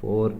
4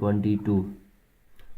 22.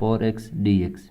4x dx.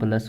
+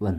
1.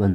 1.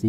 c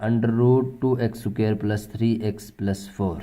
√2x² + 3x + 4.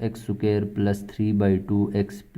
x² + 3/2 x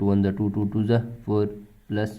2 1 2 2 2 4 +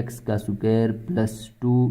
x² + 2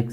x،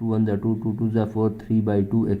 2 1 2 2 2 4 3/2x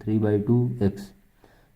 3/2x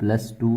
+2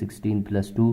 16+2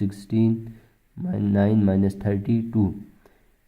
16 9 32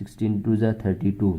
16 2 32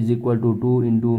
=2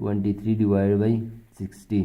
23/16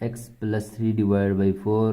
x+3/4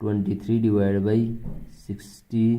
23/16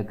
x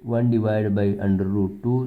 1/√2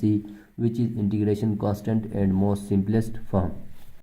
c which is integration constant and most simplest form.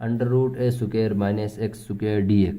√a² - x² dx.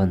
1.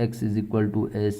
x = a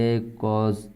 a cos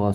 cos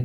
x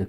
x.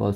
cos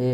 a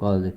cos x.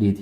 d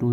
2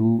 2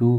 2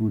2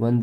1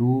2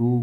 2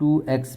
2x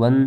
1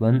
1،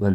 1،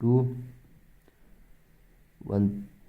2، 1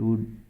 2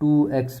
2x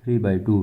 3/2،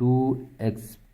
2x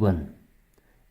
1،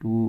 2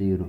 0،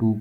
2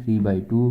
3/2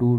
2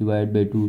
/2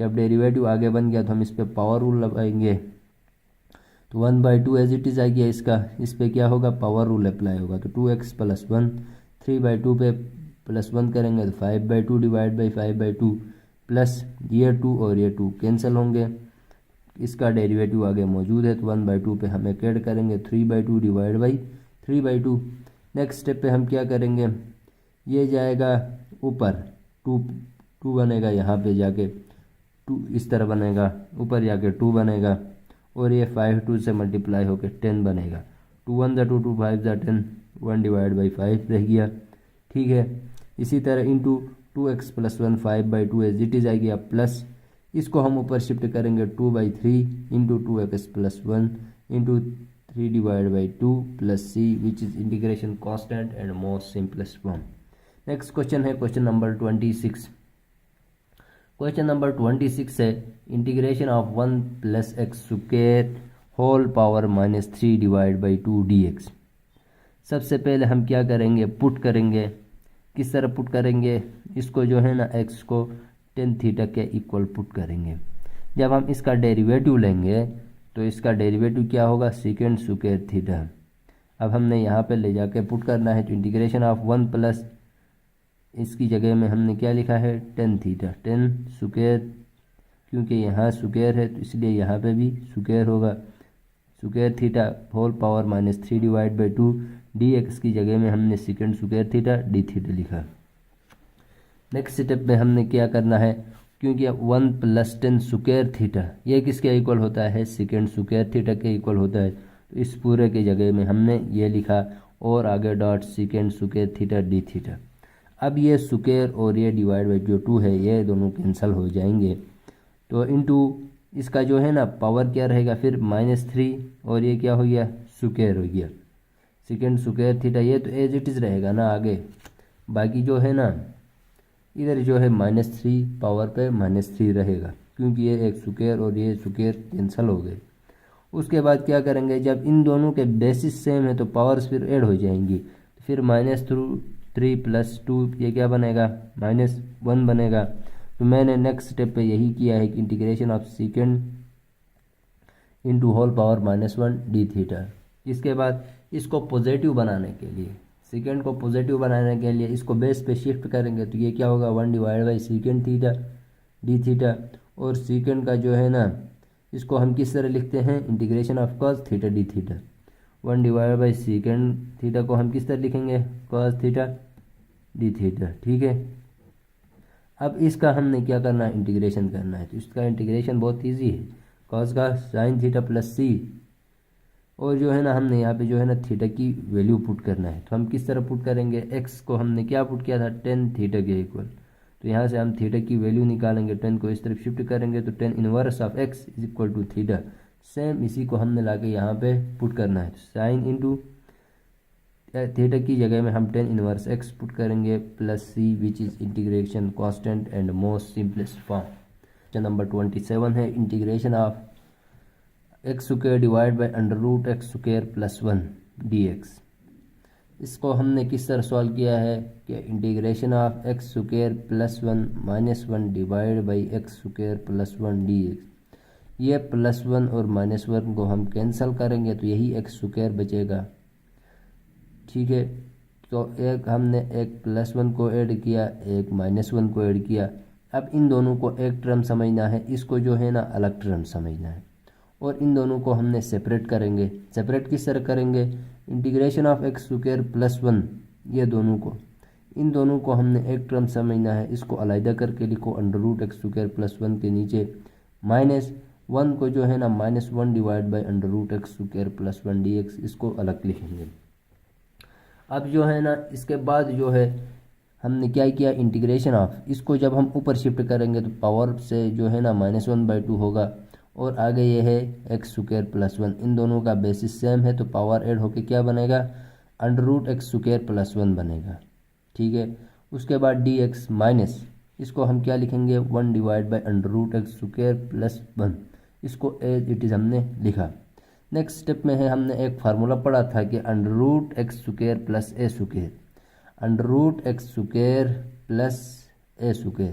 जब derivative आगे बन गया तो हम इस पर power rule लगाएंगे, तो 1/2 एज इट इज़ आ गया इसका, इस पर क्या होगा, पावर रूल अप्लाई होगा, तो 2x + 1, 3/2 पे +1 करेंगे तो 5/2 डिवाइड बाई 5/2 प्लस ये 2 और ये 2 कैंसिल होंगे, इसका डेरिवेटिव आगे मौजूद है तो 1/2 पे हम एक ऐड करेंगे, 3/2 डिवाइड बाई 3/2। नेक्स्ट स्टेप पे हम क्या करेंगे, ये जाएगा ऊपर, 2 बनेगा, यहाँ पे जाके 2 इस तरह बनेगा, ऊपर जाके 2 बनेगा, और ये 5 2 से मल्टीप्लाई होकर 10 बनेगा, 2 1 2 2 5 10, 1 डिवाइड बाई 5 रह गया। ठीक है, इसी तरह into 2x + 1 5/2 as it is आ गया, प्लस इसको हम ऊपर शिफ्ट करेंगे 2/3 into 2x + 1 into 3 divide by 2 plus c which is integration constant and most simplest form. Next question है क्वेश्चन नंबर 26। क्वेश्चन नंबर 26 है integration of 1 + x² whole power -3 divide by 2 dx। सबसे पहले हम क्या करेंगे, पुट करेंगे, किस तरह पुट करेंगे, इसको जो है ना x को tan थीटा के इक्वल पुट करेंगे। जब हम इसका डेरिवेटिव लेंगे तो इसका डेरिवेटिव क्या होगा, सेकेंड स्क्वायर थीटा। अब हमने यहाँ पे ले जाके पुट करना है, तो इंटीग्रेशन ऑफ 1 प्लस इसकी जगह में हमने क्या लिखा है, tan थीटा, tan स्क्वायर, क्योंकि यहाँ स्क्वायर है तो इसलिए यहाँ पे भी स्क्वायर होगा, square theta whole power -3 divide by 2 dx की जगह में हमने second square theta d theta लिखा। नेक्स्ट स्टेप में हमने क्या करना है, क्योंकि 1 + tan स्क्वायर थीटा ये किसके इक्वल होता है, सेकेंड स्क्वायर थीटा के इक्वल होता है, तो इस पूरे की जगह में हमने ये लिखा, और आगे dot second square theta d theta. अब ये स्क्वायर और ये डिवाइड बाई जो 2 है ये दोनों कैंसिल हो जाएंगे, तो इनटू इसका जो है ना पावर क्या रहेगा फिर -3, और ये क्या हो गया, स्क्वायर हो गया, सेकेंड स्क्वायर थीटा, ये तो एज इट इज़ रहेगा ना आगे, बाकी जो है ना इधर जो है -3 पावर पे -3 रहेगा, क्योंकि ये एक स्क्वायर और ये स्क्वायर कैंसिल हो गए। उसके बाद क्या करेंगे, जब इन दोनों के बेसिस सेम है तो पावर्स फिर ऐड हो जाएंगी, तो फिर -3 + 2 ये क्या बनेगा, -1 बनेगा। तो मैंने नेक्स्ट स्टेप पे यही किया है कि integration of second into whole power -1 d theta. इसके बाद इसको पॉजिटिव बनाने के लिए, सेकेंड को पॉजिटिव बनाने के लिए इसको बेस पे शिफ्ट करेंगे, तो ये क्या होगा, 1 divide by second theta d theta, और सेकेंड का जो है ना इसको हम किस तरह लिखते हैं, integration of cos theta d theta, 1 divide by second theta को हम किस तरह लिखेंगे, cos थीटा d थीटा। ठीक है, अब इसका हमने क्या करना है, इंटीग्रेशन करना है, तो इसका इंटीग्रेशन बहुत ईजी है, cos का sin थीटा प्लस c, और जो है ना हमने यहाँ पे जो है ना थीटा की वैल्यू पुट करना है, तो हम किस तरह पुट करेंगे, x को हमने क्या पुट किया था, tan थीटा के इक्वल, तो यहाँ से हम थीटा की वैल्यू निकालेंगे, tan को इस तरफ शिफ्ट करेंगे तो tan inverse of x is equal to theta, same इसी को हमने लाके यहाँ पे पुट करना है, साइन इंटू थीटा की जगह में हम tan इनवर्स x पुट करेंगे plus c which is integration constant and most simplest form. Question number 27 है integration of x² divide by √x² + 1 dx। इसको हमने किस तरह सॉल्व किया है कि integration of x² + 1 -1 divide by x² + 1 dx, ये +1 और -1 को हम कैंसिल करेंगे तो यही x² बचेगा। ठीक है, तो एक हमने एक +1 को ऐड किया, एक -1 को ऐड किया, अब इन दोनों को एक टर्म समझना है, इसको जो है ना अलग टर्म समझना है, और इन दोनों को हमने सेपरेट करेंगे। सेपरेट किस तरह करेंगे, इंटीग्रेशन ऑफ x² + 1 ये दोनों को, इन दोनों को हमने एक टर्म समझना है, इसको अलग करके लिखो, √x² + 1 के नीचे -1 को जो है ना -1 डिवाइड बाई √x² + 1 dx, इसको अलग लिखेंगे। अब जो है ना इसके बाद जो है हमने क्या किया, इंटीग्रेशन ऑफ, इसको जब हम ऊपर शिफ्ट करेंगे तो पावर से जो है ना -1/2 होगा, और आगे ये है x² + 1, इन दोनों का बेसिस सेम है तो पावर ऐड होके क्या बनेगा, √x² + 1 बनेगा। ठीक है, उसके बाद dx माइनस, इसको हम क्या लिखेंगे, 1 डिवाइड बाई √x² + 1, इसको एज इट इज़ हमने लिखा। नेक्स्ट स्टेप में है, हमने एक फार्मूला पढ़ा था कि √x² + a², √x² + a²,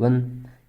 1۔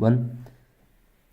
1۔